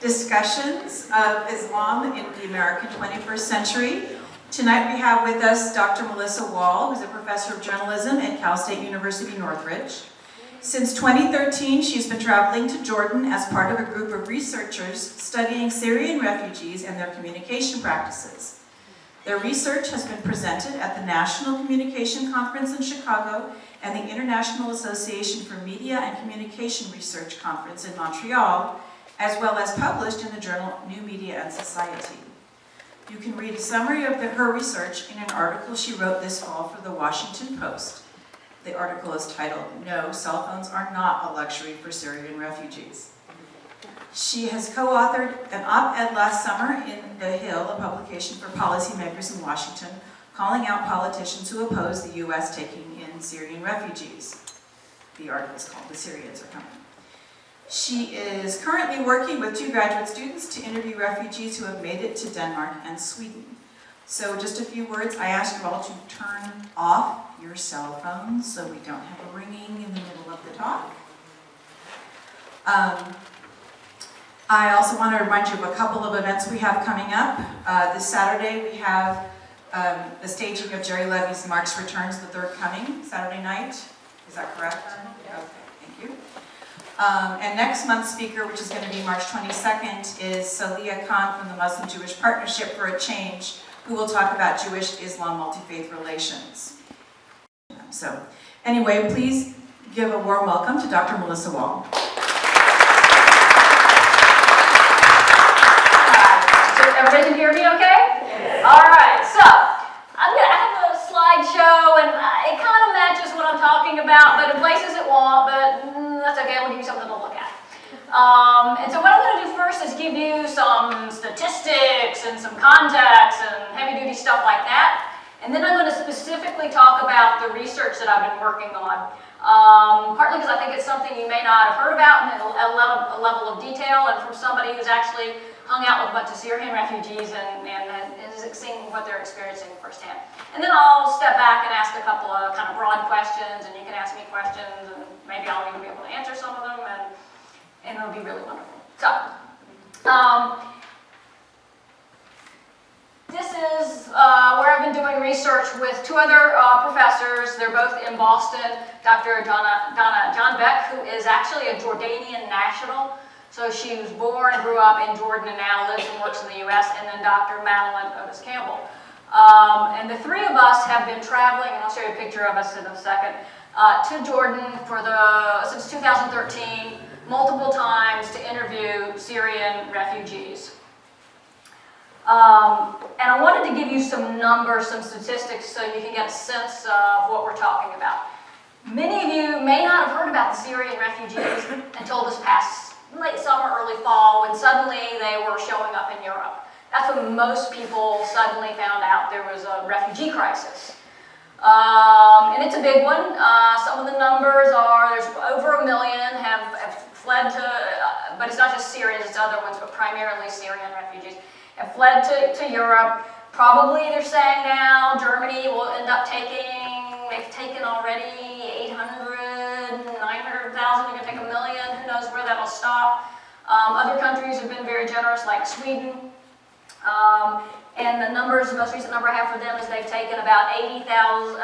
Discussions of Islam in the American 21st Century. Tonight we have with us Dr. Melissa Wall, who's a professor of journalism at Cal State University, Northridge. Since 2013, she's been traveling to Jordan as part of a group of researchers studying Syrian refugees and their communication practices. Their research has been presented at the National Communication Conference in Chicago and the International Association for Media and Communication Research Conference in Montreal, as well as published in the journal New Media and Society. You can read a summary of her research in an article she wrote this fall for the Washington Post. The article is titled, "No, Cell Phones Are Not a Luxury for Syrian Refugees." She has co-authored an op-ed last summer in The Hill, a publication for policymakers in Washington, calling out politicians who oppose the U.S. taking in Syrian refugees. The article is called "The Syrians Are Coming." She is currently working with 2 graduate students to interview refugees who have made it to Denmark and Sweden. So just a few words. I ask you all to turn off your cell phones so we don't have a ringing in the middle of the talk. I also want to remind you of a couple of events we have coming up. This Saturday we have the staging of Jerry Levy's Marx Returns, the Third Coming, Saturday night. Is that correct? Okay, thank you. And next month's speaker, which is going to be March 22nd, is Saliha Khan from the Muslim-Jewish Partnership for a Change, who will talk about Jewish-Islam multi-faith relations. So, anyway, please give a warm welcome to Dr. Melissa Wall. Everybody can hear me okay? Yes. All right, so I have a slideshow, and it kind of matches what I'm talking about, but in places it won't, but that's okay, I'll give you something to look at. And so what I'm going to do first is give you some statistics and some context and heavy-duty stuff like that. And then I'm going to specifically talk about the research that I've been working on. Partly because I think it's something you may not have heard about in a level of detail, and from somebody who's actually hung out with a bunch of Syrian refugees and is seeing what they're experiencing firsthand. And then I'll step back and ask a couple of kind of broad questions, and you can ask me questions, and maybe I'll even be able to answer some of them, and it'll be really wonderful. So, this is where I've been doing research with 2 other professors. They're both in Boston. Dr. John Beck, who is actually a Jordanian national. So she was born and grew up in Jordan and now lives and works in the U.S. And then Dr. Madeline Otis Campbell. And the 3 of us have been traveling, and I'll show you a picture of us in a second, to Jordan since 2013, multiple times to interview Syrian refugees. And I wanted to give you some numbers, some statistics, so you can get a sense of what we're talking about. Many of you may not have heard about the Syrian refugees until this past late summer, early fall, when suddenly they were showing up in Europe. That's when most people suddenly found out there was a refugee crisis. And it's a big one. Some of the numbers are, there's over 1 million have fled to, but it's not just Syrians, it's other ones, but primarily Syrian refugees, have fled to Europe. Probably they're saying now Germany will end up they've taken already 800, 900,000, they're going to take 1 million, who knows where that'll stop. Other countries have been very generous, like Sweden. And the most recent number I have for them is they've taken about 80,000,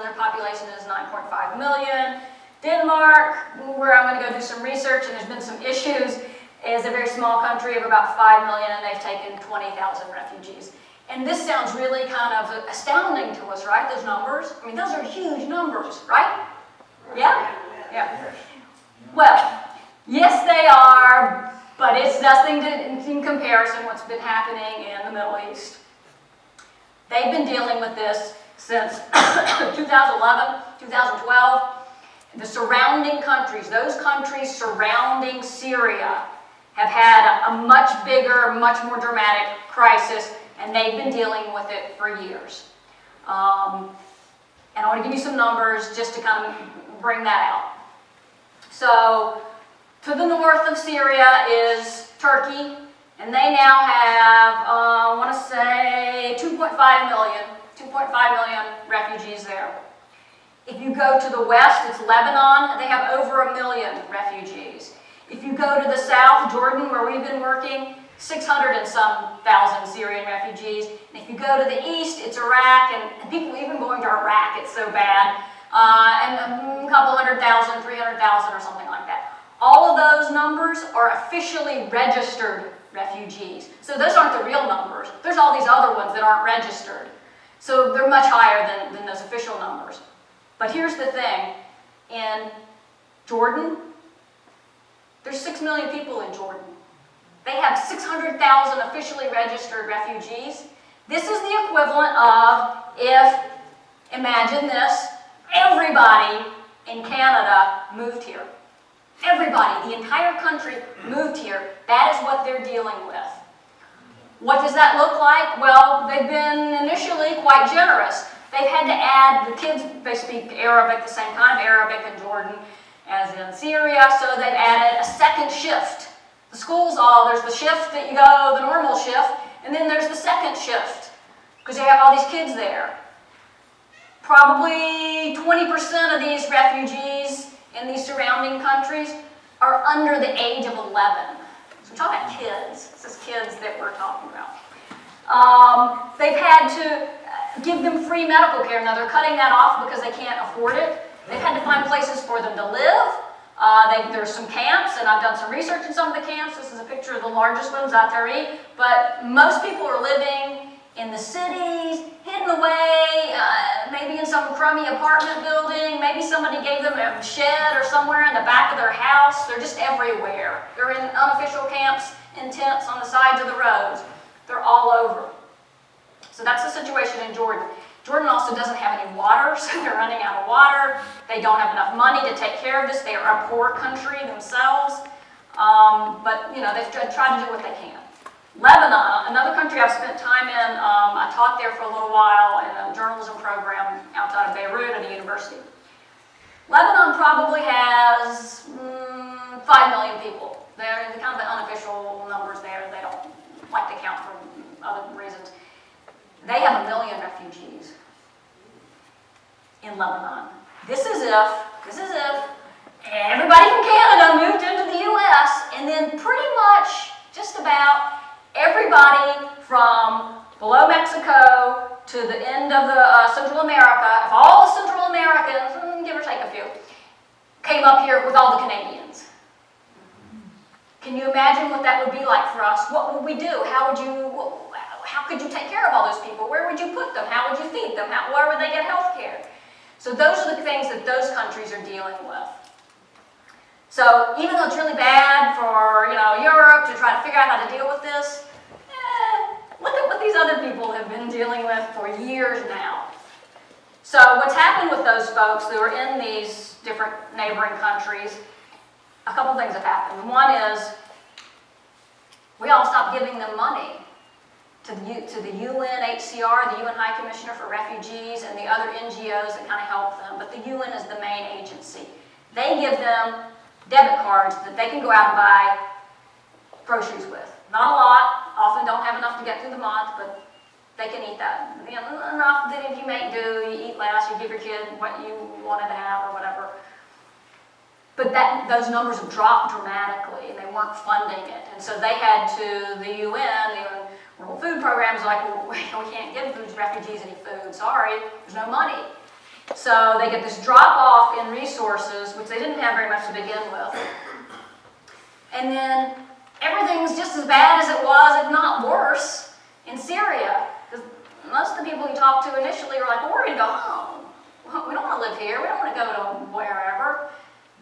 their population is 9.5 million. Denmark, where I'm going to go do some research, and there's been some issues, is a very small country of about 5 million, and they've taken 20,000 refugees. And this sounds really kind of astounding to us, right? Those numbers. I mean, those are huge numbers, right? Yeah? Yeah. Well, yes, they are, but it's nothing in comparison what's been happening in the Middle East. They've been dealing with this since 2011, 2012. The surrounding countries, those countries surrounding Syria, have had a much bigger, much more dramatic crisis, and they've been dealing with it for years. And I want to give you some numbers just to kind of bring that out. So, to the north of Syria is Turkey, and they now have, I want to say, 2.5 million refugees there. If you go to the west, it's Lebanon. They have over 1 million refugees. If you go to the south, Jordan, where we've been working, 600 and some thousand Syrian refugees. And if you go to the east, it's Iraq, and people even going to Iraq, it's so bad. And a couple 100,000, 300,000 or something like that. All of those numbers are officially registered refugees. So those aren't the real numbers. There's all these other ones that aren't registered. So they're much higher than those official numbers. But here's the thing. In Jordan, there's 6 million people in Jordan. They have 600,000 officially registered refugees. This is the equivalent of if, imagine this, everybody in Canada moved here. Everybody, the entire country moved here. That is what they're dealing with. What does that look like? Well, they've been initially quite generous. They've had to add, the kids, they speak Arabic, the same kind of Arabic in Jordan as in Syria, so they've added a second shift. The schools there's the shift that you go, the normal shift, and then there's the second shift, because you have all these kids there. Probably 20% of these refugees in these surrounding countries are under the age of 11. So we're talking about kids. This is kids that we're talking about. They've had to give them free medical care. Now they're cutting that off because they can't afford it. They've had to find places for them to live. There's some camps, and I've done some research in some of the camps. This is a picture of the largest one, Zatari. But most people are living in the cities, hidden away, maybe in some crummy apartment building. Maybe somebody gave them a shed or somewhere in the back of their house. They're just everywhere. They're in unofficial camps, in tents on the sides of the roads. They're all over. So that's the situation in Jordan. Jordan also doesn't have any water, so they're running out of water. They don't have enough money to take care of this. They are a poor country themselves. But, they've tried to do what they can. Lebanon, another country I've spent time in. I taught there for a little while in a journalism program outside of Beirut at a university. Lebanon probably has 5 million people. They're kind of the unofficial numbers there. They don't like to count for other reasons. They have 1 million refugees in Lebanon. This is if everybody from Canada moved into the U.S. and then pretty much just about everybody from below Mexico to the end of the Central America, if all the Central Americans, give or take a few, came up here with all the Canadians. Can you imagine what that would be like for us? What would we do? How could you take care of all those people? Where would you put them? How would you feed them? Where would they get health care? So those are the things that those countries are dealing with. So even though it's really bad for Europe to try to figure out how to deal with this, look at what these other people have been dealing with for years now. So what's happened with those folks who are in these different neighboring countries, a couple things have happened. One is we all stopped giving them money to the UNHCR, the UN High Commissioner for Refugees, and the other NGOs that kind of help them. But the UN is the main agency. They give them debit cards that they can go out and buy groceries with. Not a lot, often don't have enough to get through the month, but they can eat that. Enough that if you make do, you eat less, you give your kid what you wanted to have or whatever. But those numbers have dropped dramatically, and they weren't funding it. And so they had to, the UN World Food Program is like, well, we can't give these refugees any food. Sorry, there's no money. So they get this drop-off in resources, which they didn't have very much to begin with. And then everything's just as bad as it was, if not worse, in Syria. Because most of the people you talk to initially are like, well, we're going to go home. We don't want to live here. We don't want to go to wherever,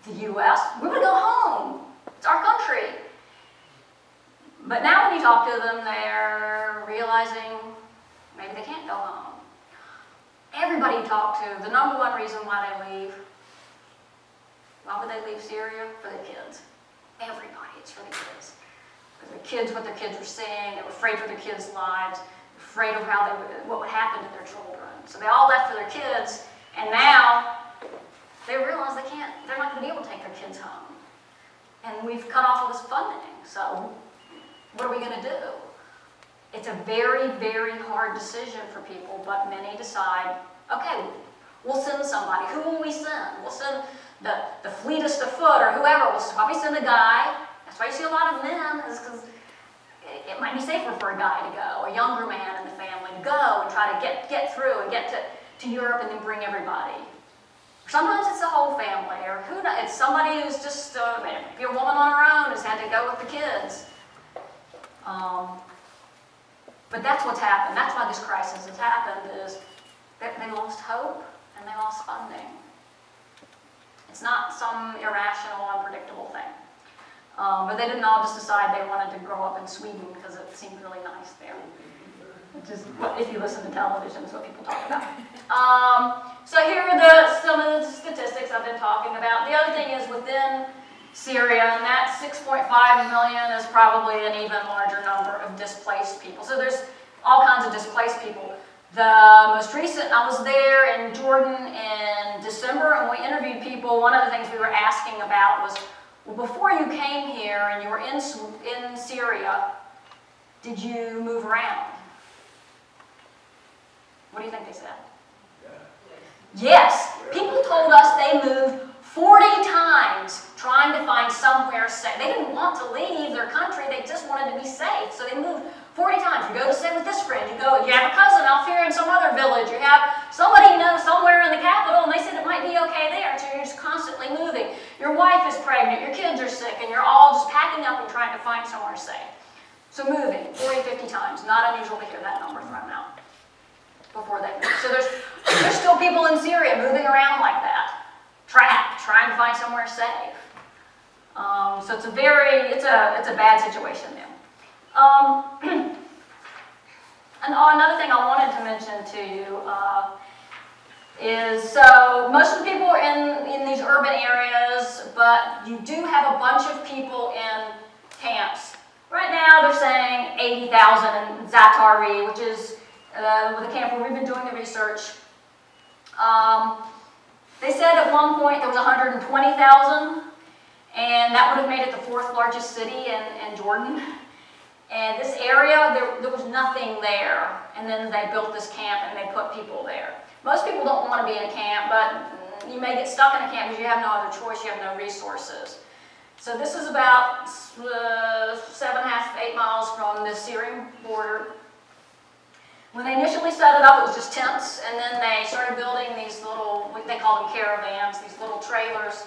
the U.S. We want to go home. It's our country. But now when you talk to them, they're realizing maybe they can't go home. Everybody you talk to, the number one reason why they leave, why would they leave Syria? For their kids. Everybody, it's for the kids. Because their kids, what their kids were seeing, they were afraid for their kids' lives, afraid of what would happen to their children. So they all left for their kids, and now they realize they're not going to be able to take their kids home. And we've cut off all this funding, so what are we going to do? It's a very, very hard decision for people, but many decide, okay, we'll send somebody. Who will we send? We'll send the fleetest of foot or whoever will probably send a guy. That's why you see a lot of men, is because it might be safer for a guy to go, a younger man in the family, to go and try to get through and get to Europe and then bring everybody. Sometimes it's the whole family, or who knows, it's somebody who's just, maybe a woman on her own who's had to go with the kids. But that's what's happened. That's why this crisis has happened, is that they lost hope and they lost funding. It's not some irrational, unpredictable thing. But they didn't all just decide they wanted to grow up in Sweden because it seemed really nice there. Which is what, if you listen to television, is what people talk about. So here are some of the statistics I've been talking about. The other thing is within Syria, and that 6.5 million is probably an even larger number of displaced people. So there's all kinds of displaced people. The most recent, I was there in Jordan in December, and we interviewed people. One of the things we were asking about was, well, before you came here and you were in Syria, did you move around? What do you think they said? Yes. People told us they moved 40 times trying to find somewhere safe. They didn't want to leave their country, they just wanted to be safe. So they moved 40 times. You go to stay with this friend, you have a cousin off here in some other village, you have somebody you know somewhere in the capital, and they said it might be okay there, so you're just constantly moving. Your wife is pregnant, your kids are sick, and you're all just packing up and trying to find somewhere safe. So moving 40, 50 times. Not unusual to hear that number thrown out before they move. So there's still people in Syria moving around like that, trapped, trying to find somewhere safe. So it's a bad situation there. And another thing I wanted to mention to you is, so most of the people are in these urban areas, but you do have a bunch of people in camps. Right now they're saying 80,000 in Zatari, which is the camp where we've been doing the research. They said at one point there was 120,000, and that would have made it the 4th largest city in Jordan. And this area, there was nothing there. And then they built this camp and they put people there. Most people don't want to be in a camp, but you may get stuck in a camp because you have no other choice, you have no resources. So this is about 7.5 to 8 miles from the Syrian border. When they initially set it up, it was just tents, and then they started building these little, they call them caravans, these little trailers.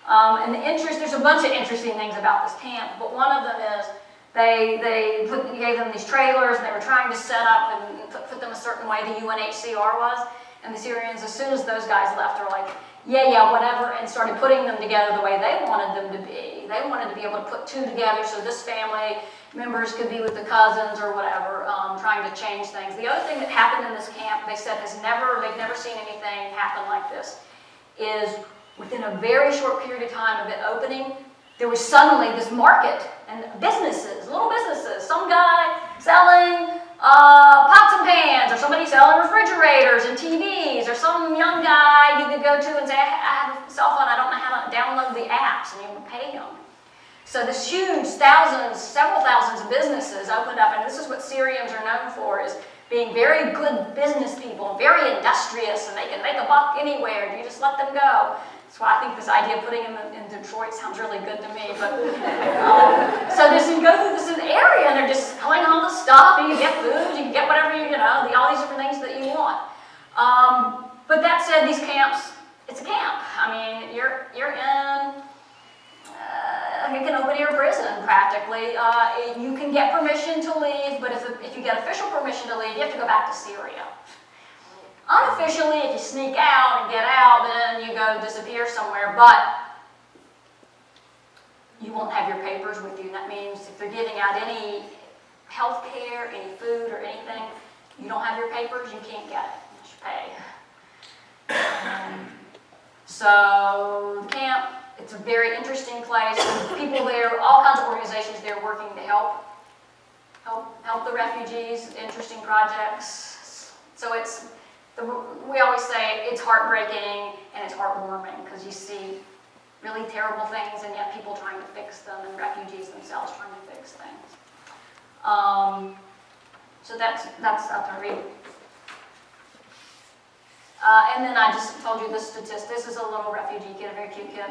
And there's a bunch of interesting things about this camp, but one of them is they gave them these trailers, and they were trying to set up and put them a certain way the UNHCR was, and the Syrians, as soon as those guys left, were like, yeah, whatever, and started putting them together the way they wanted them to be. They wanted to be able to put two together so this family members could be with the cousins or whatever, trying to change things. The other thing that happened in this camp, they said they've never seen anything happen like this, is within a very short period of time of it opening, there was suddenly this market and businesses, little businesses, some guy selling pots and pans, or somebody selling refrigerators and TVs, or some young guy you could go to and say, I have a cell phone, I don't know how to download the apps, and you would pay him. So this huge several thousands of businesses opened up, and this is what Syrians are known for, is being very good business people, very industrious, and they can make a buck anywhere. You just let them go. That's why I think this idea of putting them in Detroit sounds really good to me. But so you go through this area, and they're just selling all the stuff, and you get food, you can get whatever all these different things that you want. But that said, these camps, it's a camp. I mean, you're in. It can open air prison practically. You can get permission to leave, but if you get official permission to leave, you have to go back to Syria. Unofficially, if you sneak out and get out, then you go disappear somewhere, but you won't have your papers with you. That means if they're giving out any health care, any food, or anything, you don't have your papers, you can't get it. You should pay. So the camp, it's a very interesting place. People there, all kinds of organizations there working to help the refugees, interesting projects. So we always say it's heartbreaking and it's heartwarming because you see really terrible things and yet people trying to fix them and refugees themselves trying to fix things. So that's up to read. And then I just told you this statistic. This is a little refugee kid, a very cute kid.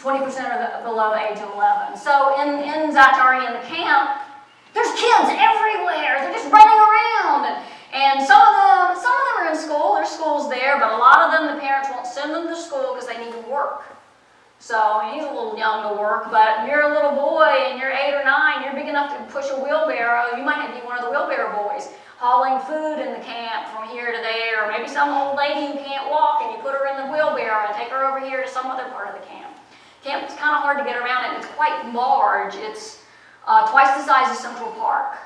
20% are below the age of 11. So in Zatari, in the camp, there's kids everywhere. They're just running around. And some of them are in school. There's schools there, but a lot of them, the parents won't send them to school because they need to work. So he's a little young to work, but you're a little boy and you're 8 or 9, you're big enough to push a wheelbarrow. You might be one of the wheelbarrow boys hauling food in the camp from here to there, or maybe some old lady who can't walk and you put her in the wheelbarrow and take her over here to some other part of the camp. Camp's kind of hard to get around and it's quite large. It's twice the size of Central Park.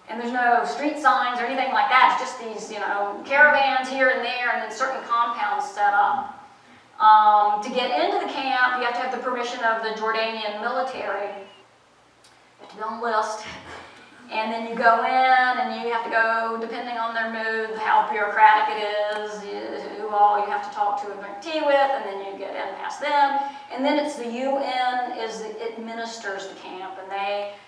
And there's no street signs or anything like that. It's just these, caravans here and there and then certain compounds set up. To get into the camp, you have to have the permission of the Jordanian military. You have to be on the list. And then you go in and you have to go, depending on their mood, how bureaucratic it is, who all you have to talk to and drink tea with, and then you get in past them. And then it's the UN it administers the camp, and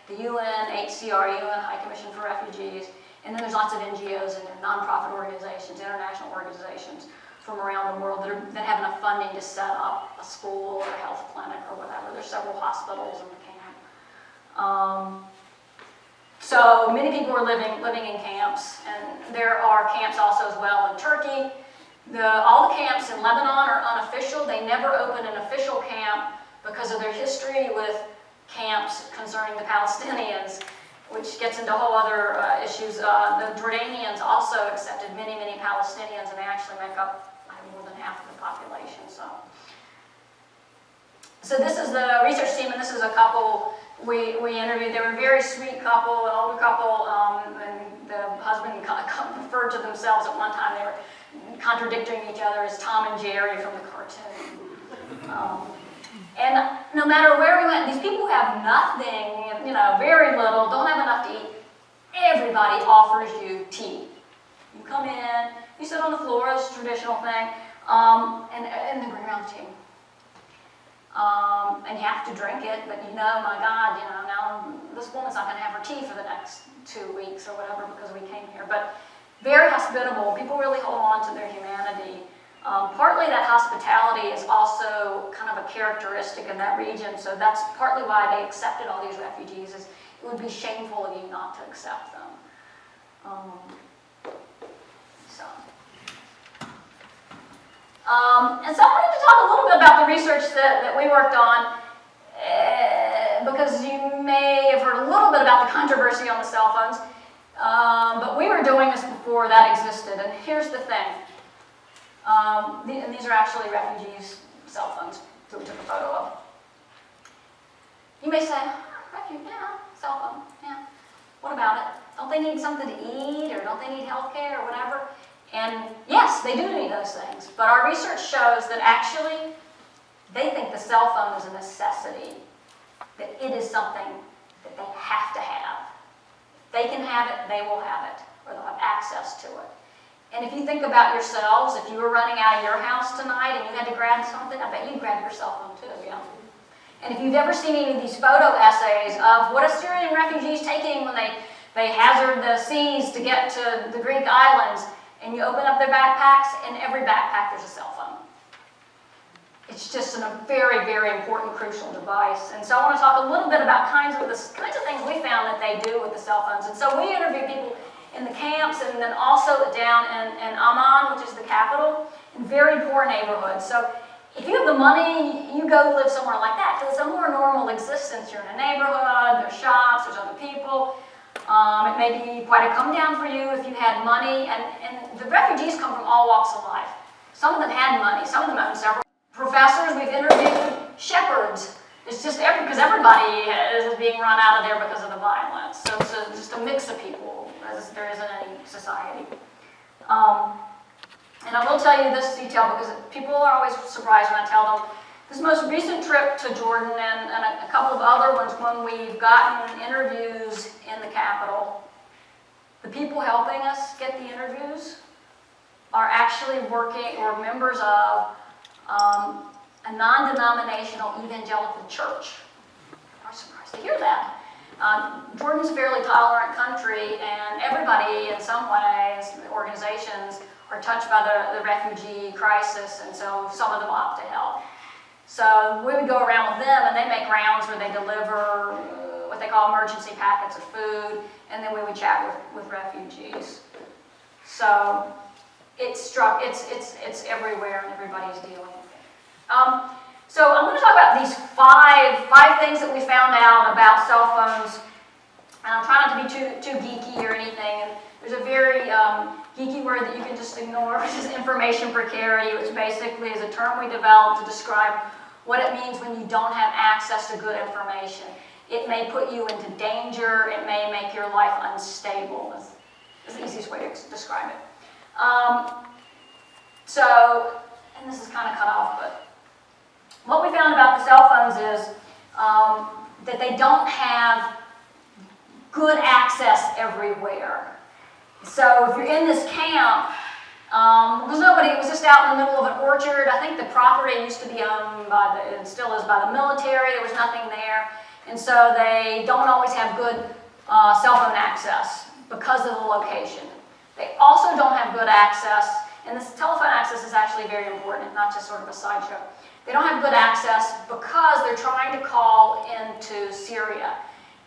the UNHCR, UN High Commission for Refugees, and then there's lots of NGOs and nonprofit organizations, international organizations from around the world that have enough funding to set up a school or a health clinic or whatever. There's several hospitals in the camp. So many people are living in camps, and there are camps also as well in Turkey. All the camps in Lebanon are unofficial. They never open an official camp because of their history with camps concerning the Palestinians, which gets into whole other issues. The Jordanians also accepted many, many Palestinians, and they actually make up more than half of the population. So this is the research team, and this is a couple we interviewed. They were a very sweet couple, an older couple, and the husband referred to themselves at one time. They were contradicting each other as Tom and Jerry from the cartoon. And no matter where we went, these people have nothing, very little, don't have enough to eat. Everybody offers you tea. You come in, you sit on the floor, it's a traditional thing, and they bring around tea. And you have to drink it, but my God, now this woman's not going to have her tea for the next 2 weeks or whatever because we came here. But very hospitable. People really hold on to their humanity. Partly that hospitality is also kind of a characteristic of that region, so that's partly why they accepted all these refugees. Is it would be shameful of you not to accept them. And so I wanted to talk a little bit about the research that we worked on, because you may have heard a little bit about the controversy on the cell phones, but we were doing this before that existed. And here's the thing, and these are actually refugees' cell phones that we took a photo of. You may say, cell phone, yeah. What about it? Don't they need something to eat, or don't they need health care, or whatever? And yes, they do need those things, but our research shows that actually they think the cell phone is a necessity, that it is something that they have to have. If they can have it, they will have it, or they'll have access to it. And if you think about yourselves, if you were running out of your house tonight and you had to grab something, I bet you'd grab your cell phone too, yeah. And if you've ever seen any of these photo essays of what a Syrian refugee is taking when they hazard the seas to get to the Greek islands, and you open up their backpacks, and every backpack there's a cell phone. It's just a very, very important, crucial device. And so I want to talk a little bit about kinds of things we found that they do with the cell phones. And so we interviewed people in the camps and then also down in Amman, which is the capital, in very poor neighborhoods. So if you have the money, you go live somewhere like that, because it's a more normal existence. You're in a neighborhood, there's shops, there's other people. It may be quite a come down for you if you had money, and the refugees come from all walks of life. Some of them had money, some of them owned several. Professors, we've interviewed shepherds. It's just because everybody is being run out of there because of the violence. So it's just a mix of people, as there is in any society. And I will tell you this detail because people are always surprised when I tell them. This most recent trip to Jordan and a couple of other ones when we've gotten interviews in the capital, the people helping us get the interviews are actually working or members of a non-denominational evangelical church. I'm surprised to hear that. Jordan's a fairly tolerant country, and everybody in some ways, organizations, are touched by the refugee crisis, and so some of them opt to help. So we would go around with them, and they make rounds where they deliver what they call emergency packets of food, and then we would chat with refugees. So it's everywhere, and everybody's dealing with it. So I'm going to talk about these five things that we found out about cell phones. And I'm trying not to be too geeky or anything. And there's a very geeky word that you can just ignore, which is information precarity, which basically is a term we developed to describe what it means when you don't have access to good information. It may put you into danger. It may make your life unstable. That's the easiest way to describe it. And this is kind of cut off, but what we found about the cell phones is that they don't have good access everywhere. So if you're in this camp, there's nobody. It was just out in the middle of an orchard. I think the property used to be owned by and still is by the military. There was nothing there, and so they don't always have good cell phone access because of the location. They also don't have good access, and this telephone access is actually very important, not just sort of a sideshow. They don't have good access because they're trying to call into Syria.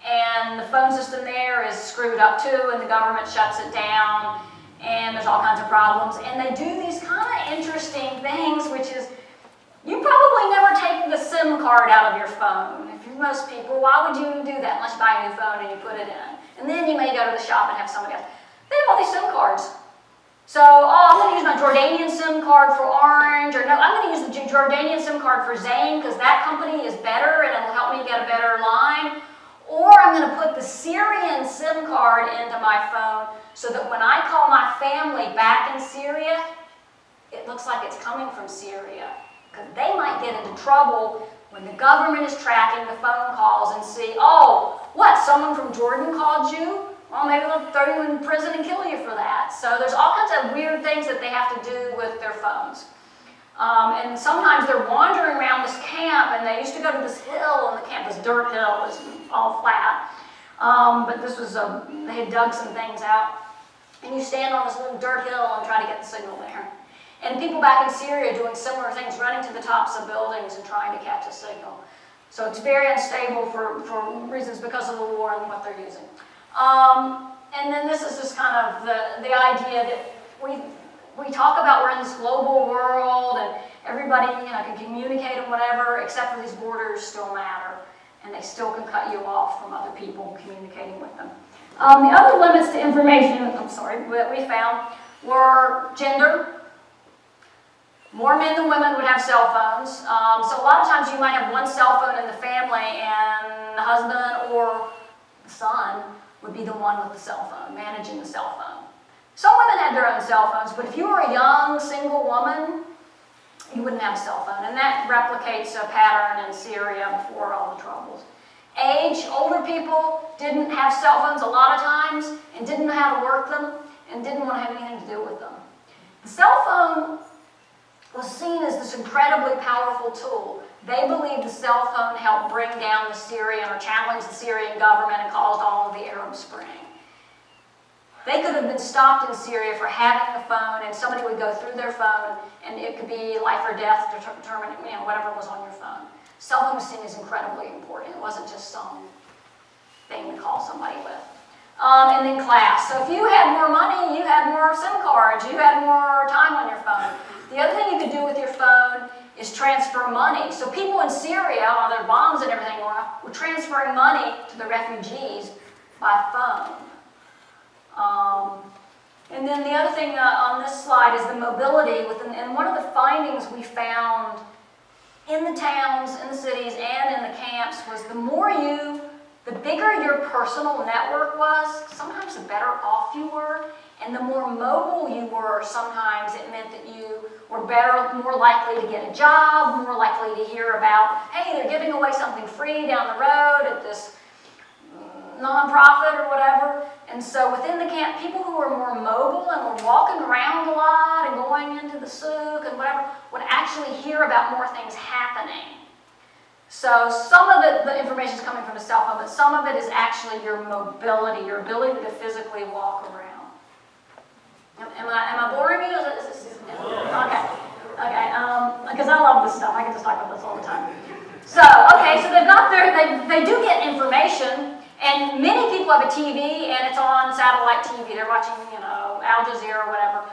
And the phone system there is screwed up too, and the government shuts it down, and there's all kinds of problems. And they do these kind of interesting things, which is, you probably never take the SIM card out of your phone. If you're most people, why would you do that unless you buy a new phone and you put it in? And then you may go to the shop and have somebody else. They have all these SIM cards. So, I'm going to use my Jordanian SIM card for Orange, or no, I'm going to use the Jordanian SIM card for Zain because that company is better and it'll help me get a better line. Or I'm going to put the Syrian SIM card into my phone so that when I call my family back in Syria, it looks like it's coming from Syria. Because they might get into trouble when the government is tracking the phone calls and see, oh, what, someone from Jordan called you? Well, maybe they'll throw you in prison and kill you for that. So there's all kinds of weird things that they have to do with their phones. And sometimes they're wandering around this camp, and they used to go to this hill, and the camp, this dirt hill, is all flat. But this was, they had dug some things out. And you stand on this little dirt hill and try to get the signal there. And people back in Syria doing similar things, running to the tops of buildings and trying to catch a signal. So it's very unstable for reasons because of the war and what they're using. And then this is just kind of the idea that we talk about we're in this global world and everybody can communicate and whatever, except for these borders still matter, and they still can cut you off from other people communicating with them. The other limits to information, that we found were gender. More men than women would have cell phones. So a lot of times you might have one cell phone in the family, and the husband or the son would be the one with the cell phone, managing the cell phone. Some women had their own cell phones, but if you were a young, single woman, you wouldn't have a cell phone. And that replicates a pattern in Syria before all the troubles. Age, older people didn't have cell phones a lot of times and didn't know how to work them and didn't want to have anything to do with them. The cell phone was seen as this incredibly powerful tool. They believed the cell phone helped bring down the Syrian or challenge the Syrian government and caused all of the Arab Spring. They could have been stopped in Syria for having the phone, and somebody would go through their phone, and it could be life or death to determine whatever was on your phone. Cell phone was seen as incredibly important. It wasn't just some thing to call somebody with. And then class. So if you had more money, you had more SIM cards, you had more time on your phone. The other thing you could do with your phone is transfer money. So people in Syria, while their bombs and everything were transferring money to the refugees by phone. And then the other thing on this slide is the mobility. And one of the findings we found in the towns, in the cities, and in the camps was the bigger your personal network was, sometimes the better off you were. And the more mobile you were, sometimes it meant that you were more likely to get a job, more likely to hear about, hey, they're giving away something free down the road at this nonprofit or whatever. And so within the camp, people who were more mobile and were walking around a lot and going into the souk and whatever would actually hear about more things happening. So some of the information is coming from the cell phone, but some of it is actually your mobility, your ability to physically walk around. Am I boring you? Okay. Okay. Because I love this stuff. I can just talk about this all the time. So, okay, so they've got they do get information, and many people have a TV, and it's on satellite TV. They're watching, Al Jazeera or whatever.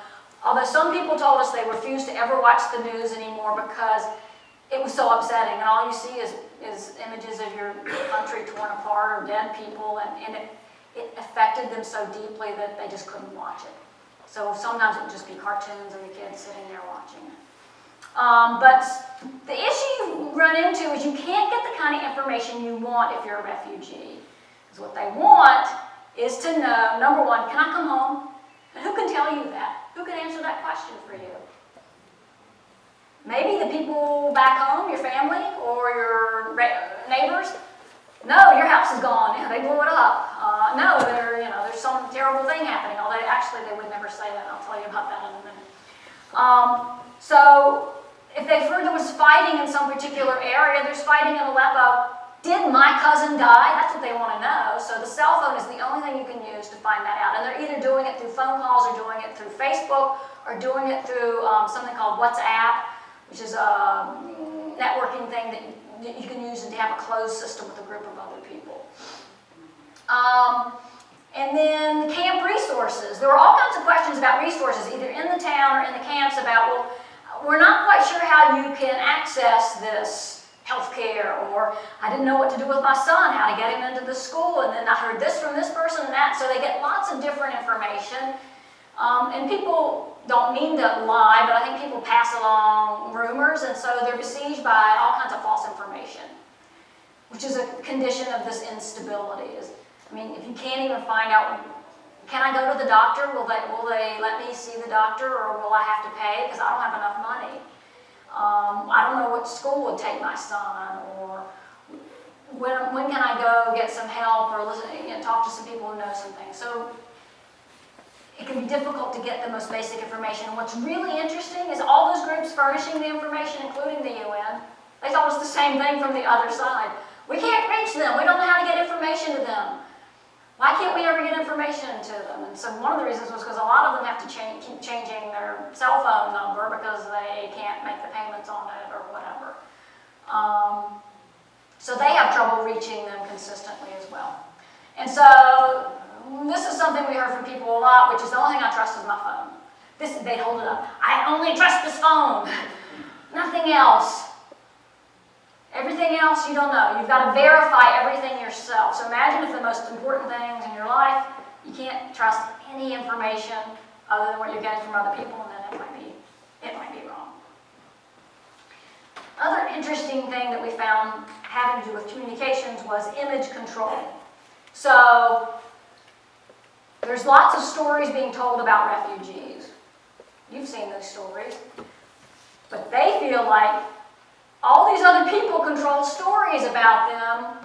Although some people told us they refuse to ever watch the news anymore because it was so upsetting, and all you see is images of your country torn apart or dead people, and it affected them so deeply that they just couldn't watch it. So sometimes it would just be cartoons and the kids sitting there watching it. But the issue you run into is you can't get the kind of information you want if you're a refugee. Because what they want is to know, number one, can I come home? And who can tell you that? Who can answer that question for you? Maybe the people back home, your family, or your neighbors. No, your house is gone. Yeah, they blew it up. No, there's some terrible thing happening. Although actually they would never say that. I'll tell you about that in a minute. So if they've heard there was fighting in some particular area, there's fighting in Aleppo. Did my cousin die? That's what they want to know. So the cell phone is the only thing you can use to find that out. And they're either doing it through phone calls or doing it through Facebook or doing it through something called WhatsApp, which is a networking thing that you can use and to have a closed system with a group of other people. And then camp resources. There were all kinds of questions about resources, either in the town or in the camps about, well, we're not quite sure how you can access this health care, or I didn't know what to do with my son, how to get him into the school, and then I heard this from this person and that. So they get lots of different information. And people don't mean to lie, but I think people pass along rumors, and so they're besieged by all kinds of false information, which is a condition of this instability. If you can't even find out, can I go to the doctor? Will they let me see the doctor, or will I have to pay because I don't have enough money? I don't know what school would take my son, or when can I go get some help, or listen, talk to some people who know some things. So it can be difficult to get the most basic information. And what's really interesting is all those groups furnishing the information, including the UN, they told us the same thing from the other side. We can't reach them. We don't know how to get information to them. Why can't we ever get information to them? And so one of the reasons was because a lot of them have to keep changing their cell phone number because they can't make the payments on it or whatever. So they have trouble reaching them consistently as well. And so this is something we heard from people a lot, which is the only thing I trust is my phone. They hold it up. I only trust this phone. Nothing else. Everything else you don't know. You've got to verify everything yourself. So imagine if the most important things in your life, you can't trust any information other than what you're getting from other people, and then it might be wrong. Other interesting thing that we found having to do with communications was image control. So there's lots of stories being told about refugees. You've seen those stories. But they feel like all these other people control stories about them,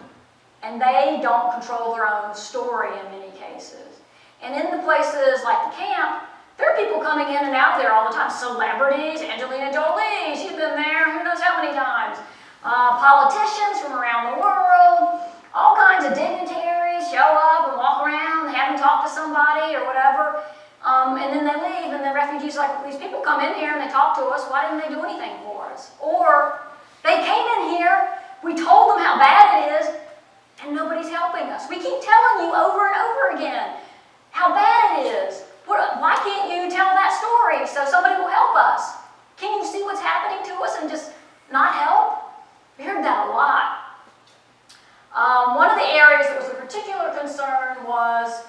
and they don't control their own story in many cases. And in the places like the camp, there are people coming in and out there all the time. Celebrities, Angelina Jolie, she's been there who knows how many times. Politicians from around the world, all kinds of dignitaries show up and walk around, they haven't talked to somebody or whatever. And then they leave, and the refugees are like, these people come in here and they talk to us, why didn't they do anything for us? Or they came in here, we told them how bad it is, and nobody's helping us. We keep telling you over and over again how bad it is. Why can't you tell that story so somebody will help us? Can you see what's happening to us and just not help? We heard that a lot. One of the areas that was a particular concern was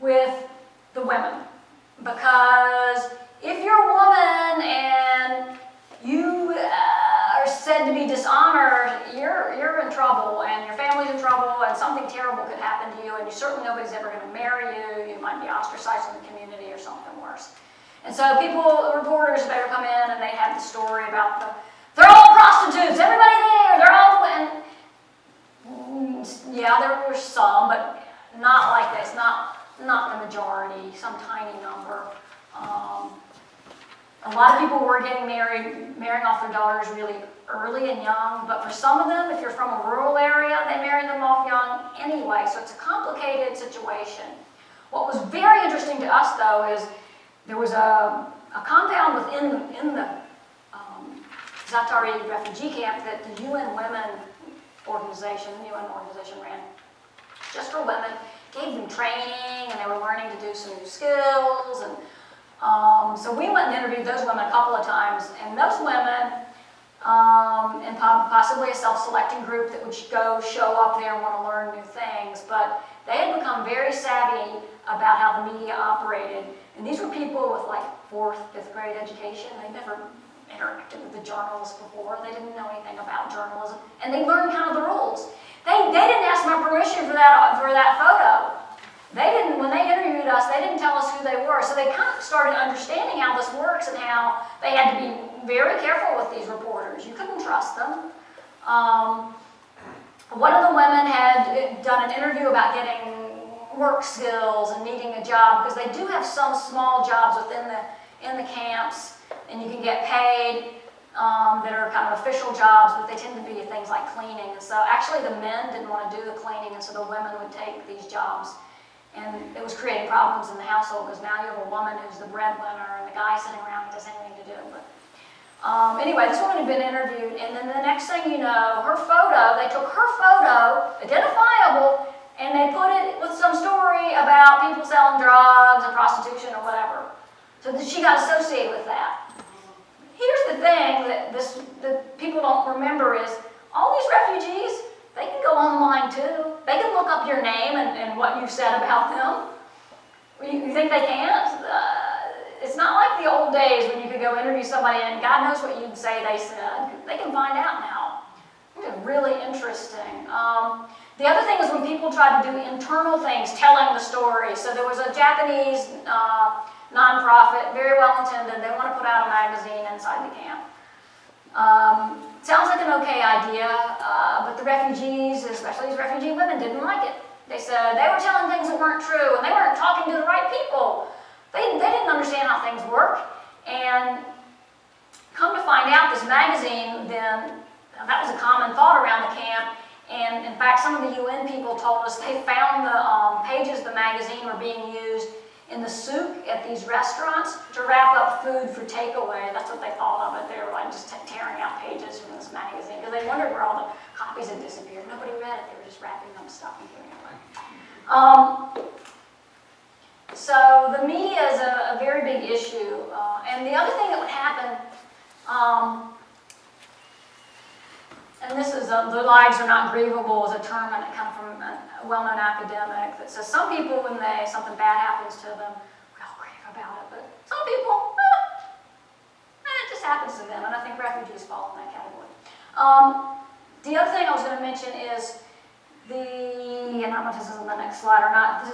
with the women. Because if you're a woman and you are said to be dishonored, you're in trouble, and your family's in trouble, and something terrible could happen to you, and certainly nobody's ever going to marry you. You might be ostracized from the community or something worse. And so reporters, they would come in and they'd have the story about they're all prostitutes, everybody there, they're all, and yeah, there were some, but not like this, not the majority, some tiny number. A lot of people were getting marrying off their daughters really early and young, but for some of them, if you're from a rural area, they marry them off young anyway, so it's a complicated situation. What was very interesting to us, though, is there was a compound in the Zatari refugee camp that the UN organization ran just for women, gave them training, and they were learning to do some new skills. And so we went and interviewed those women a couple of times, and those women, and possibly a self-selecting group that would show up there and want to learn new things, but they had become very savvy about how the media operated. And these were people with like 4th, 5th grade education. They never interacted with the journalists before. They didn't know anything about journalism, and they learned kind of the rules. They didn't ask my permission for that photo. When they interviewed us, they didn't tell us who they were. So they kind of started understanding how this works and how they had to be very careful with these reporters. You couldn't trust them. One of the women had done an interview about getting work skills and needing a job, because they do have some small jobs within the camps, and you can get paid that are kind of official jobs, but they tend to be things like cleaning. And so actually the men didn't want to do the cleaning, and so the women would take these jobs. And it was creating problems in the household, because now you have a woman who's the breadwinner and the guy sitting around and doesn't have anything to do. But anyway, this woman had been interviewed, and then the next thing you know, they took her photo, identifiable, and they put it with some story about people selling drugs and prostitution or whatever. So that she got associated with that. Here's the thing that people don't remember is all these refugees, they can go online too. They can look up your name and what you said about them. You think they can't? It's not like the old days when you could go interview somebody and God knows what you'd say they said. They can find out now. It's really interesting. The other thing is when people try to do internal things, telling the story. So there was a Japanese nonprofit, very well intended. They want to put out a magazine inside the camp. Sounds like an okay idea, but the refugees, especially these refugee women, didn't like it. They said they were telling things that weren't true, and they weren't talking to the right people. They didn't understand how things work. And come to find out, this magazine, then, that was a common thought around the camp. And in fact, some of the UN people told us they found the pages of the magazine were being used in the souk at these restaurants to wrap up food for takeaway. That's what they thought of it. They were like just tearing out pages from this magazine because they wondered where all the copies had disappeared. Nobody read it. They were just wrapping up stuff and giving it away. So the media is a very big issue. And the other thing that would happen, and this is the lives are not grievable is a term, and it comes from a well-known academic that says some people, when something bad happens to them, will grieve about it, but some people, it just happens to them, and I think refugees fall in that category. The other thing I was going to mention is and I don't know if this is on the next slide or not,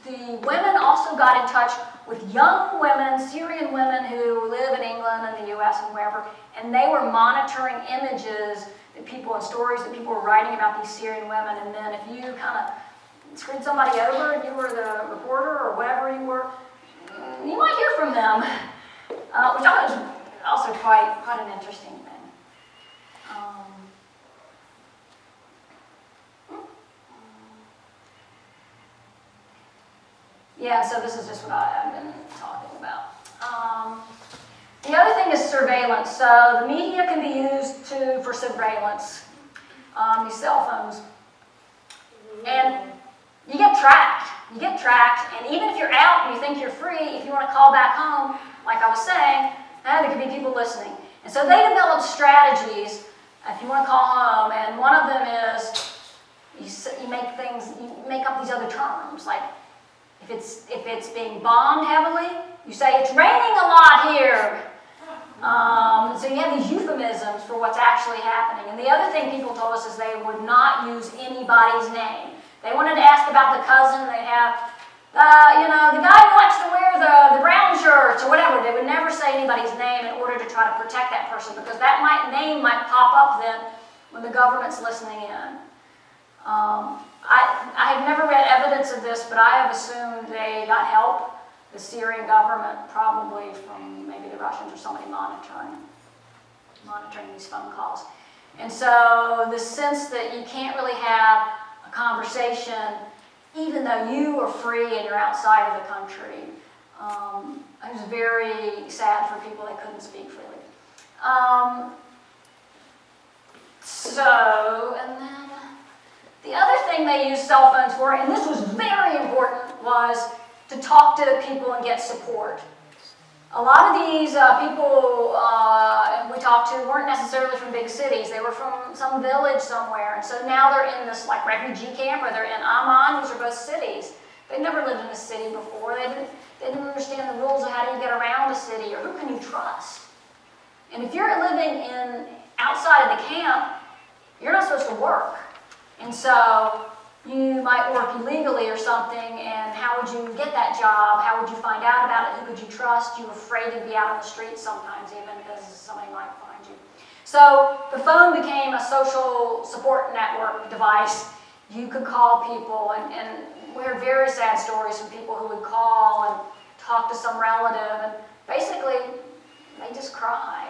the women also got in touch with young women, Syrian women who live in England and the US and wherever, and they were monitoring images that people and stories that people were writing about these Syrian women, and then if you kind of screwed somebody over and you were the reporter or whatever you were, you might hear from them, which I thought was also quite an interesting thing. Yeah, so this is just what I've been talking about. The other thing is surveillance. So the media can be used for surveillance, these cell phones. And you get tracked. And even if you're out and you think you're free, if you want to call back home, like I was saying, there could be people listening. And so they developed strategies, if you want to call home, and one of them is you make up these other terms, like if it's being bombed heavily, you say it's raining a lot here. So you have these euphemisms for what's actually happening. And the other thing people told us is they would not use anybody's name. They wanted to ask about the cousin. They'd have, the guy who likes to wear the brown shirts or whatever. They would never say anybody's name in order to try to protect that person, because that name might pop up then when the government's listening in. I have never read evidence of this, but I have assumed they got help, the Syrian government, probably from maybe the Russians or somebody monitoring these phone calls. And so the sense that you can't really have a conversation even though you are free and you're outside of the country, It was very sad for people that couldn't speak freely. And then the other thing they used cell phones for, and this was very important, was to talk to people and get support. A lot of these people we talked to weren't necessarily from big cities. They were from some village somewhere. And so now they're in this like refugee camp, or they're in Amman. These are both cities. They never lived in a city before. They didn't understand the rules of how do you get around a city, or who can you trust. And if you're living outside of the camp, you're not supposed to work. And so you might work illegally or something, and how would you get that job? How would you find out about it? Who could you trust? You were afraid to be out on the streets sometimes, even because somebody might find you. So the phone became a social support network device. You could call people, and we heard very sad stories from people who would call and talk to some relative, and basically they just cry.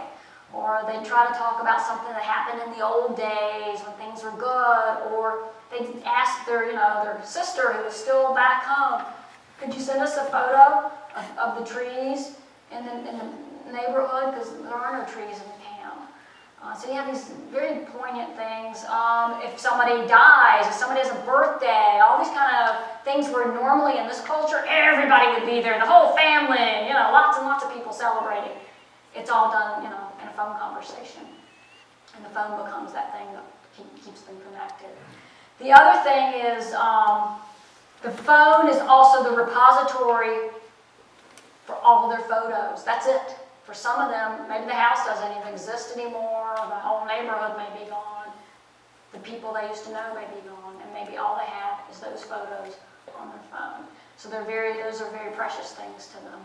Or they'd try to talk about something that happened in the old days when things were good, or they'd ask their sister who was still back home, could you send us a photo of the trees in the neighborhood, because there are no trees in the camp. So you have these very poignant things. If somebody dies, if somebody has a birthday, all these kind of things where normally in this culture, everybody would be there, the whole family, lots and lots of people celebrating. It's all done, in a phone conversation. And the phone becomes that thing that keeps them connected. The other thing is the phone is also the repository for all of their photos. That's it. For some of them, maybe the house doesn't even exist anymore, the whole neighborhood may be gone, the people they used to know may be gone, and maybe all they have is those photos on their phone. So those are very precious things to them.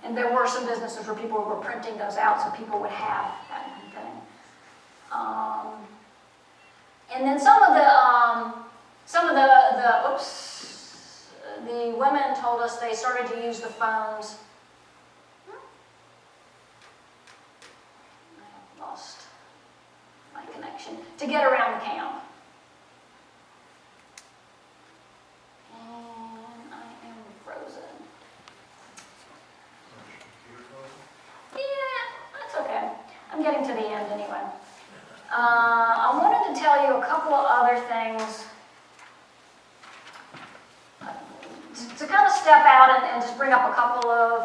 And there were some businesses where people were printing those out so people would have that kind of thing. And then some of the women told us they started to use the phones. I have lost my connection. To get around the camp. And I am frozen. Yeah, that's okay. I'm getting to the end anyway. I wanted to tell you a couple of other things to kind of step out and just bring up a couple of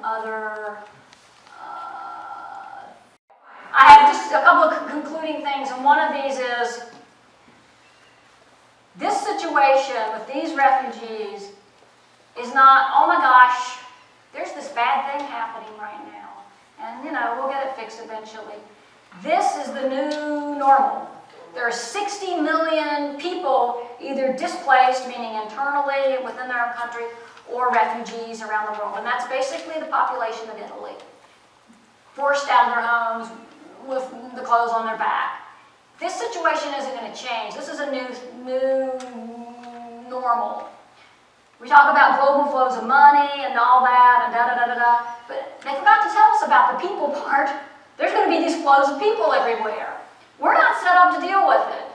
other. I have just a couple of concluding things, and one of these is this situation with these refugees is not, oh my gosh, there's this bad thing happening right now, and we'll get it fixed eventually. This is the new normal. There are 60 million people either displaced, meaning internally within their own country, or refugees around the world. And that's basically the population of Italy. Forced out of their homes with the clothes on their back. This situation isn't going to change. This is a new normal. We talk about global flows of money and all that and da-da-da-da-da. But they forgot to tell us about the people part. There's going to be these flows of people everywhere. We're not set up to deal with it.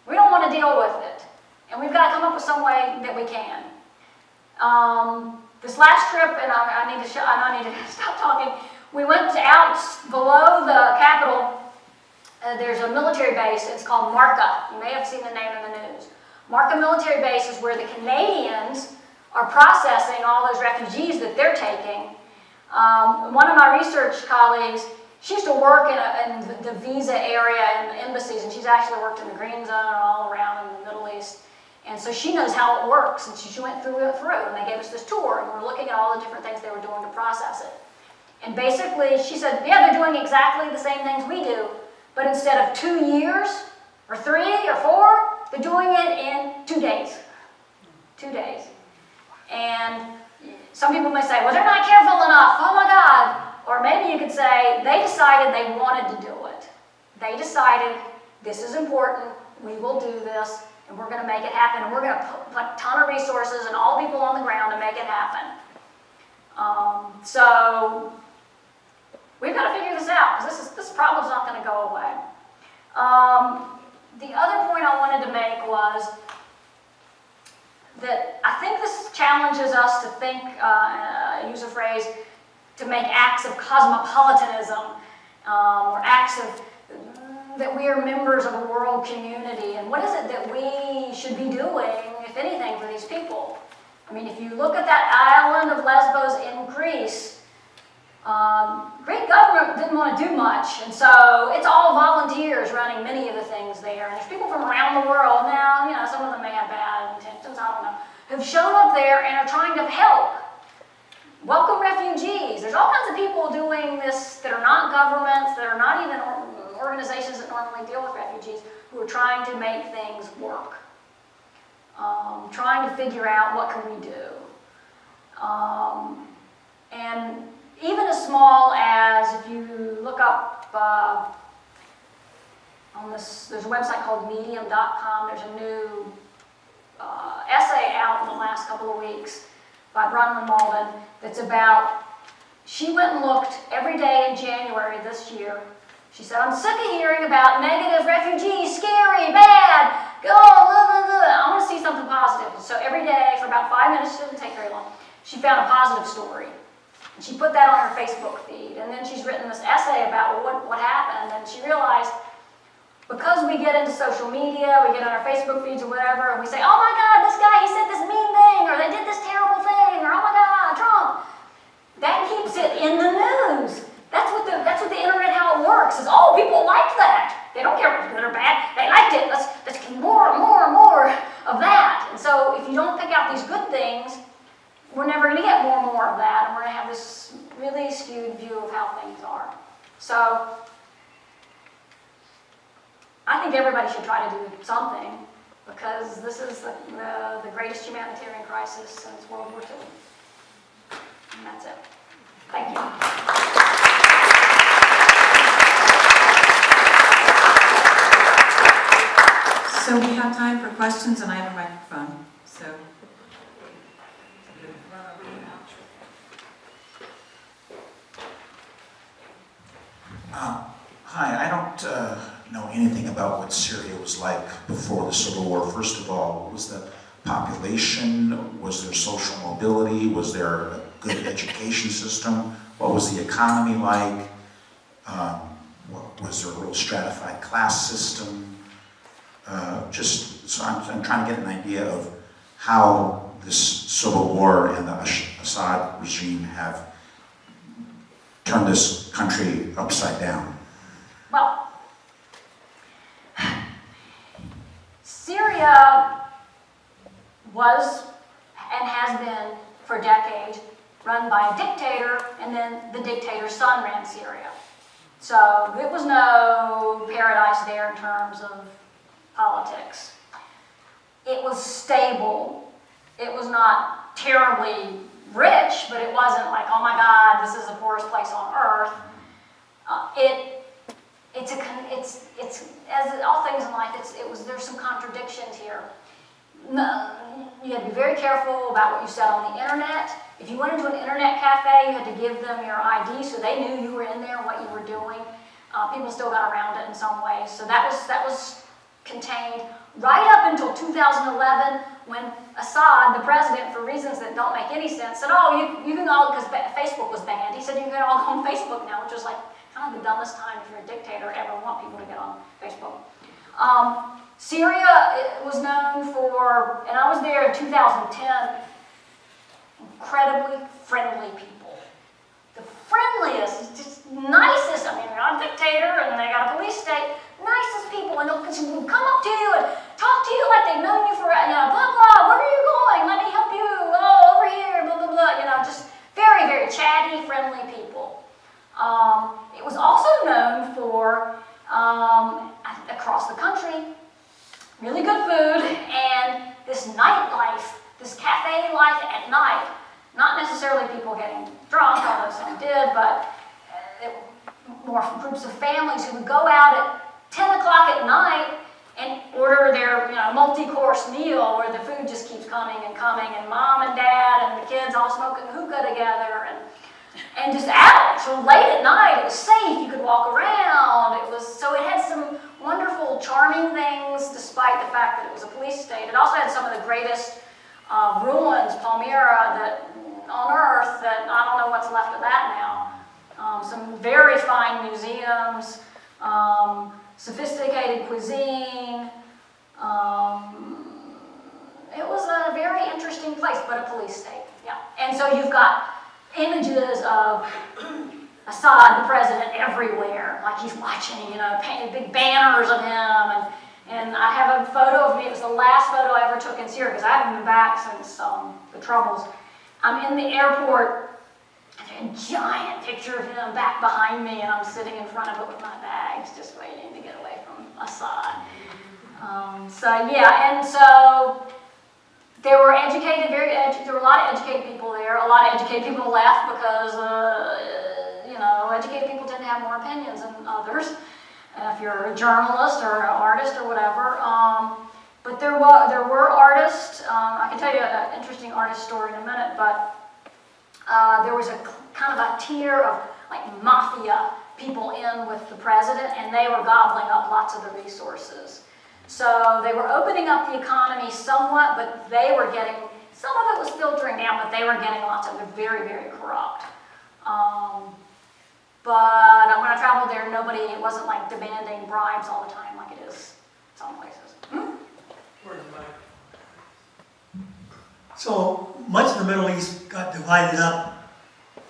We don't want to deal with it. And we've got to come up with some way that we can. This last trip, and I need to stop talking, we went out below the capital. There's a military base. It's called Marca. You may have seen the name in the news. Marca military base is where the Canadians are processing all those refugees that they're taking. One of my research colleagues, she used to work in the visa area in the embassies, and she's actually worked in the green zone and all around in the Middle East. And so she knows how it works, and she went through it, and they gave us this tour, and we're looking at all the different things they were doing to process it. And basically, she said, yeah, they're doing exactly the same things we do, but instead of 2 years, or 3 or 4, they're doing it in 2 days. 2 days. And some people may say, well, they're not careful enough, oh my God. Or maybe you could say, they decided they wanted to do it. They decided, this is important, we will do this, and we're going to make it happen, and we're going to put a ton of resources and all people on the ground to make it happen. So we've got to figure this out, because this problem's not going to go away. The other point I wanted to make was that I think this challenges us to think, use a phrase, to make acts of cosmopolitanism, or acts of that we are members of a world community, and what is it that we should be doing, if anything, for these people? I mean, if you look at that island of Lesbos in Greece, Greek government didn't want to do much, and so it's all volunteers running many of the things there, and there's people from around the world now, some of them may have bad intentions, I don't know, who've shown up there and are trying to help. Welcome refugees. There's all kinds of people doing this that are not governments, that are not even organizations that normally deal with refugees, who are trying to make things work. Trying to figure out what can we do. And even as small as, if you look up on this, there's a website called medium.com, there's a new essay out in the last couple of weeks by Bronwyn Malden that's about, she went and looked every day in January this year. She said, I'm sick of hearing about negative refugees, scary, bad, go, blah, blah, blah. I want to see something positive. So every day for about 5 minutes, it didn't take very long, she found a positive story. And she put that on her Facebook feed. And then she's written this essay about what happened. And she realized, because we get into social media, we get on our Facebook feeds or whatever, and we say, oh my God, this guy, he said this mean thing, or they did this terrible thing, or oh my God, Trump. That keeps it in the news. That's what the internet, how it works, is, oh, people liked that. They don't care if it's good or bad. They liked it. Let's get more and more and more of that. And so if you don't pick out these good things, we're never going to get more and more of that, and we're going to have this really skewed view of how things are. So I think everybody should try to do something, because this is the greatest humanitarian crisis since World War II. And that's it. Thank you. So we have time for questions, and I have a microphone. So. Hi, I don't know anything about what Syria was like before the Civil War. First of all, what was the population? Was there social mobility? Was there a good education system? What was the economy like? Was there a real stratified class system? So I'm trying to get an idea of how this Civil War and the Assad regime have turned this country upside down. Well, Syria was and has been for decades run by a dictator, and then the dictator's son ran Syria. So it was no paradise there in terms of politics. It was stable. It was not terribly rich, but it wasn't like, oh my God, this is the poorest place on earth. It's as all things in life. There's some contradictions here. No, you had to be very careful about what you said on the internet. If you went into an internet cafe, you had to give them your ID so they knew you were in there and what you were doing. People still got around it in some ways, so that was contained right up until 2011, when Assad, the president, for reasons that don't make any sense, said, oh, you can all, because Facebook was banned, he said you can all go on Facebook now, which was like kind of the dumbest time if you're a dictator ever want people to get on Facebook. Syria was known for, and I was there in 2010, incredibly friendly people. The friendliest, just nicest, I mean, they're not a dictator and they got a police state, nicest people, and they'll come up to you and talk to you like they've known you for, blah, blah, where are you going? Let me help you, oh, over here, blah, blah, blah, just very, very chatty, friendly people. It was also known for, across the country, really good food, and this nightlife, this cafe life at night. Not necessarily people getting drunk, although some did, but more groups of families who would go out at 10 o'clock at night and order their multi-course meal where the food just keeps coming, and mom and dad and the kids all smoking hookah together, and just out. So late at night, it was safe, you could walk around. So it had some wonderful, charming things, despite the fact that it was a police state. It also had some of the greatest ruins, Palmyra, that on Earth, that I don't know what's left of that now. Some very fine museums, sophisticated cuisine. It was a very interesting place, but a police state, yeah. And so you've got images of Assad, the president, everywhere, like he's watching, you know, big banners of him, and I have a photo of me. It was the last photo I ever took in Syria, because I haven't been back since the Troubles. I'm in the airport, and a giant picture of him back behind me, and I'm sitting in front of it with my bags, just waiting to get away from Assad. So yeah, and so there were educated, there were a lot of educated people there. A lot of educated people left because, you know, educated people tend to have more opinions than others. If you're a journalist or an artist or whatever. But there were artists. I can tell you an interesting artist story in a minute, but there was a kind of a tier of like mafia people in with the president, and they were gobbling up lots of the resources. So they were opening up the economy somewhat, but they were getting, some of it was filtering down, but they were getting lots of it, very, very corrupt. But when I traveled there, it wasn't like demanding bribes all the time like it is some places. So much of the Middle East got divided up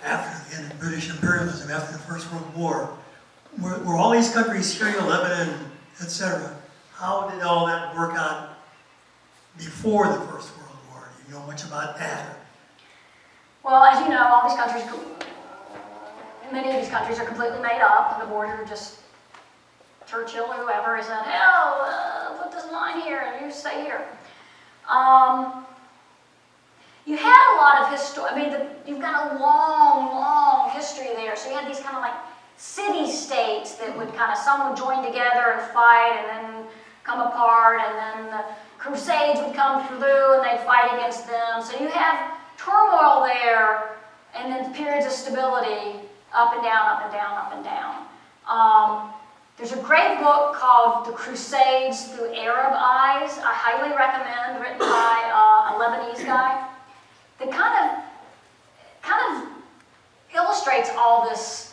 after the end of British imperialism, after the First World War. Were all these countries, Syria, Lebanon, etc., how did all that work out before the First World War? Do you know much about that? Well, as you know, all these countries, many of these countries are completely made up, and the borders are just Churchill or whoever is said, "Oh, put this line here, and you stay here." You had a lot of history. I mean, you've got a long, long history there. So you had these kind of like city-states that would kind of, some would join together and fight, and then come apart, and then the Crusades would come through, and they'd fight against them. So you have turmoil there, and then periods of stability, up and down, up and down, up and down. There's a great book called The Crusades Through Arab Eyes, I highly recommend, written by a Lebanese guy, that kind of illustrates all this.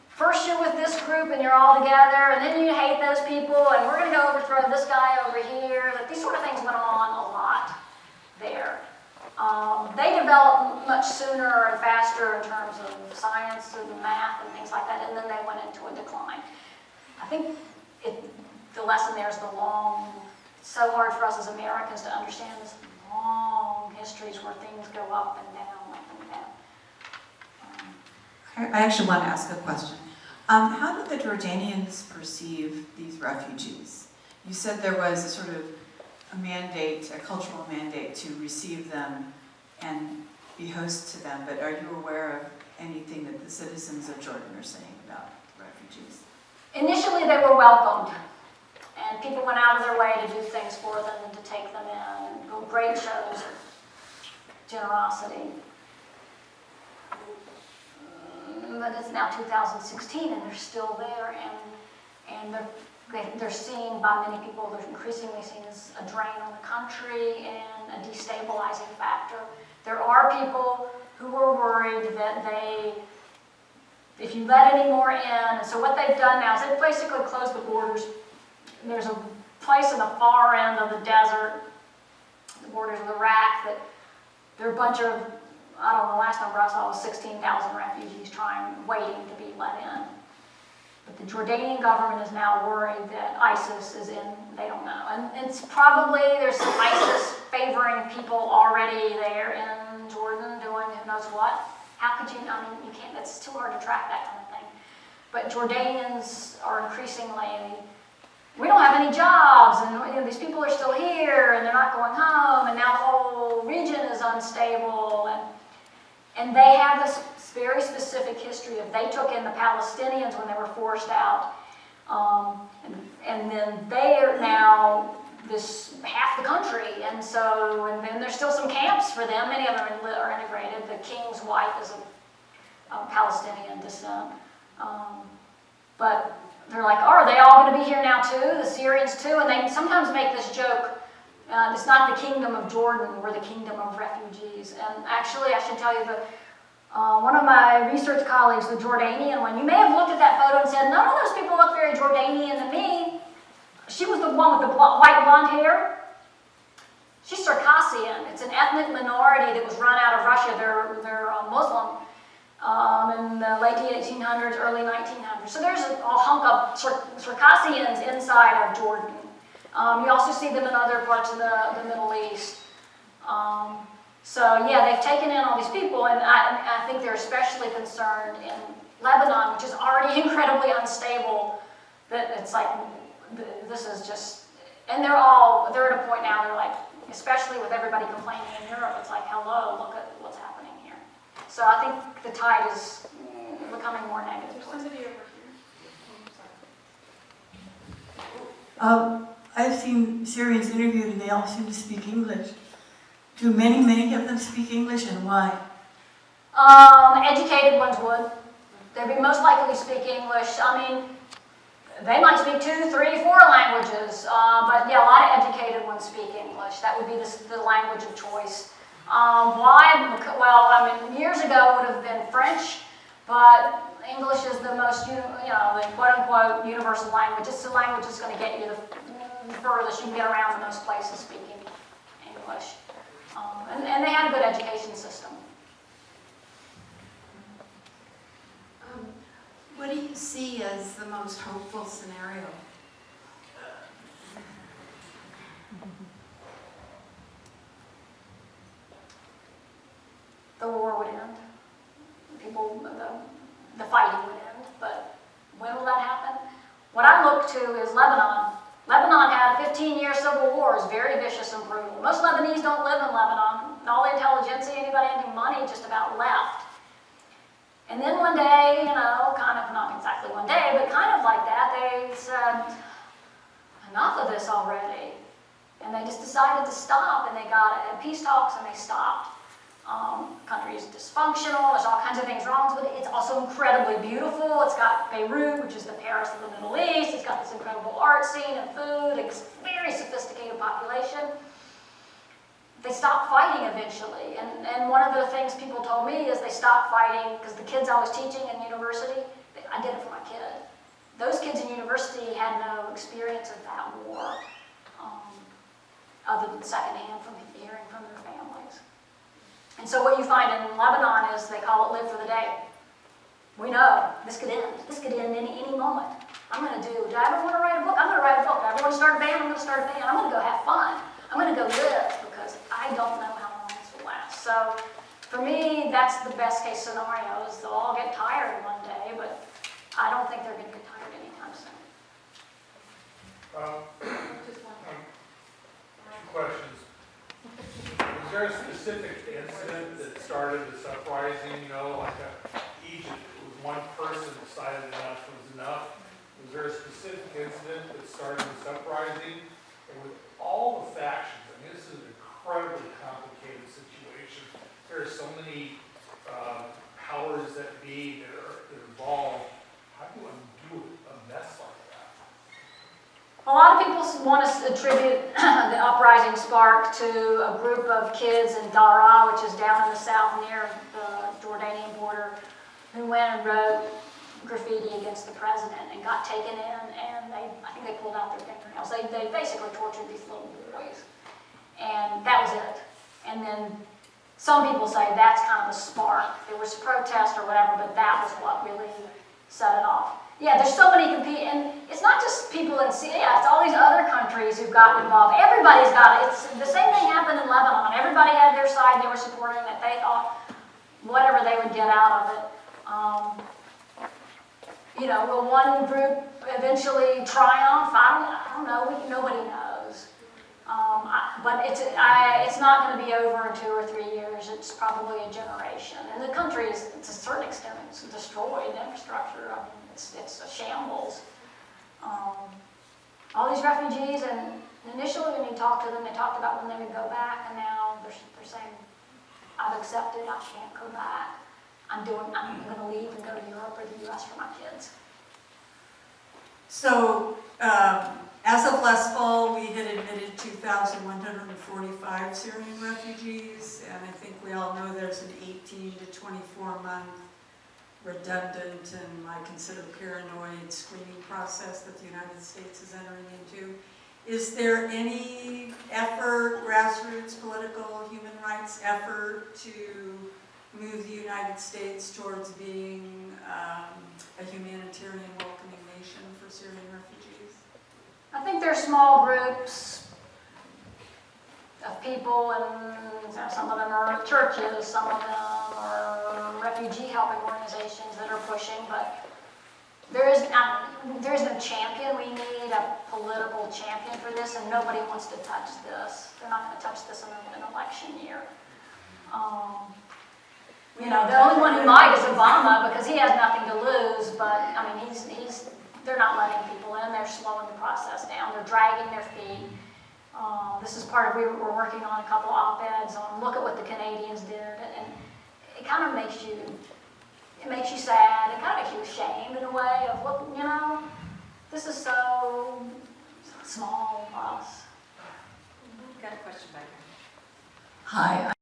First you're with this group and you're all together, and then you hate those people, and we're going to go overthrow this guy over here. That these sort of things went on a lot there. They developed much sooner and faster in terms of science and math and things like that, and then they went into a decline. I think the lesson there is it's so hard for us as Americans to understand this long histories where things go up and down, up and down. I actually want to ask a question. How did the Jordanians perceive these refugees? You said there was a sort of a mandate, a cultural mandate to receive them and be host to them, but are you aware of anything that the citizens of Jordan are saying about refugees? Initially they were welcomed, and people went out of their way to do things for them and to take them in, and go great shows of generosity. But it's now 2016 and they're still there, and they're seen by many people, they're increasingly seen as a drain on the country and a destabilizing factor. There are people who are worried that if you let any more in, and so what they've done now is they've basically closed the borders. There's a place in the far end of the desert, the borders of Iraq, that there are a bunch of, I don't know, the last number I saw was 16,000 refugees waiting to be let in. But the Jordanian government is now worried that ISIS is in, they don't know. And it's probably, there's some ISIS favoring people already there in Jordan doing who knows what. How could you, I mean, you can't, it's too hard to track that kind of thing. But Jordanians are increasingly, we don't have any jobs, and these people are still here, and they're not going home, and now the whole region is unstable, and they have this very specific history of they took in the Palestinians when they were forced out, and then they are now half the country, and then there's still some camps for them. Many of them are integrated. The king's wife is of Palestinian descent, but they're like, oh, are they all going to be here now too? The Syrians too? And they sometimes make this joke It's not the kingdom of Jordan, we're the kingdom of refugees. And actually, I should tell you that one of my research colleagues, the Jordanian one, you may have looked at that photo and said, none of those people look very Jordanian to me. She was the one with the white blonde hair. She's Circassian. It's an ethnic minority that was run out of Russia. They're Muslim in the late 1800s, early 1900s. So there's a hunk of Circassians inside of Jordan. You also see them in other parts of the Middle East. So yeah, they've taken in all these people, and I think they're especially concerned in Lebanon, which is already incredibly unstable, that it's like, this is just, and they're at a point now, they're like, especially with everybody complaining in Europe, it's like, hello, look at what's happening here. So I think the tide is becoming more negative. There's somebody over here. I've seen Syrians interviewed and they all seem to speak English. Do many of them speak English, and why? Educated ones would. They'd be most likely to speak English. I mean, they might speak 2, 3, 4 languages, but yeah, a lot of educated ones speak English. That would be the language of choice. Why? Well, I mean, years ago it would have been French, but English is the most, the quote-unquote universal language. It's the language that's going to get you the furthest. You can get around most places speaking English. And they had a good education system. What do you see as the most hopeful scenario? The war would end. The fighting would end. But when will that happen? What I look to is Lebanon. Lebanon had a 15-year civil war. It was very vicious and brutal. Most Lebanese don't live in Lebanon. All the intelligentsia, anybody having money, just about left. And then one day, kind of, not exactly one day, but kind of like that, they said, enough of this already. And they just decided to stop, and they got peace talks, and they stopped. Country is dysfunctional, there's all kinds of things wrong with it. It's also incredibly beautiful. It's got Beirut, which is the Paris of the Middle East. It's got this incredible art scene and food. It's a very sophisticated population. They stopped fighting eventually. And one of the things people told me is they stopped fighting because the kids I was teaching in university, I did it for my kid. Those kids in university had no experience of that war, other than secondhand from hearing from their families. And so what you find in Lebanon is they call it live for the day. We know this could end. This could end any moment. Do I ever want to write a book? I'm going to write a book. Do I ever want to start a band? I'm going to start a band. I'm going to go have fun. I'm going to go live because I don't know how long this will last. So for me, that's the best case scenario is they'll all get tired one day, but I don't think they're going to get tired anytime soon. Just one. Two questions. Was there a specific incident that started this uprising, like Egypt, was one person decided enough was enough? Was there a specific incident that started this uprising? And with all the factions, this is an incredibly complicated situation. There are so many powers that be that are involved. How do you undo a mess like that? A lot of people want to attribute the uprising spark to a group of kids in Daraa, which is down in the south near the Jordanian border, who went and wrote graffiti against the president and got taken in, and I think they pulled out their fingernails. They basically tortured these little boys, and that was it. And then some people say that's kind of the spark. There was protest or whatever, but that was what really set it off. Yeah, there's so many and it's not just people in Syria, it's all these other countries who've gotten involved. Everybody's got it. It's the same thing happened in Lebanon. Everybody had their side, they were supporting it. They thought whatever they would get out of it. Will one group eventually triumph? I don't know. Nobody knows. But it's not going to be over in 2 or 3 years. It's probably a generation. And the country is, to a certain extent, it's destroyed. The infrastructure, it's a shambles. All these refugees, and initially when you talk to them, they talked about when they would go back, and now they're saying, I've accepted, I can't go back. I'm going to leave and go to Europe or the US for my kids. So, As of last fall, we had admitted 2,145 Syrian refugees, and I think we all know there's an 18 to 24 month redundant and I consider paranoid screening process that the United States is entering into. Is there any effort, grassroots, political, human rights effort to move the United States towards being a humanitarian welcoming nation for Syrian refugees? I think there's small groups of people, and some of them are churches, some of them are refugee helping organizations that are pushing, but there isn't a champion. We need a political champion for this, and nobody wants to touch this. They're not going to touch this in an election year. You know, the only one who might is Obama because he has nothing to lose, but I mean, they're not letting people in. They're slowing the process down. They're dragging their feet. This is part of, we're working on a couple op-eds on look at what the Canadians did, and it kind of makes you sad. It kind of makes you ashamed in a way of what, you know, this is so small of us. Got a question back here. Hi,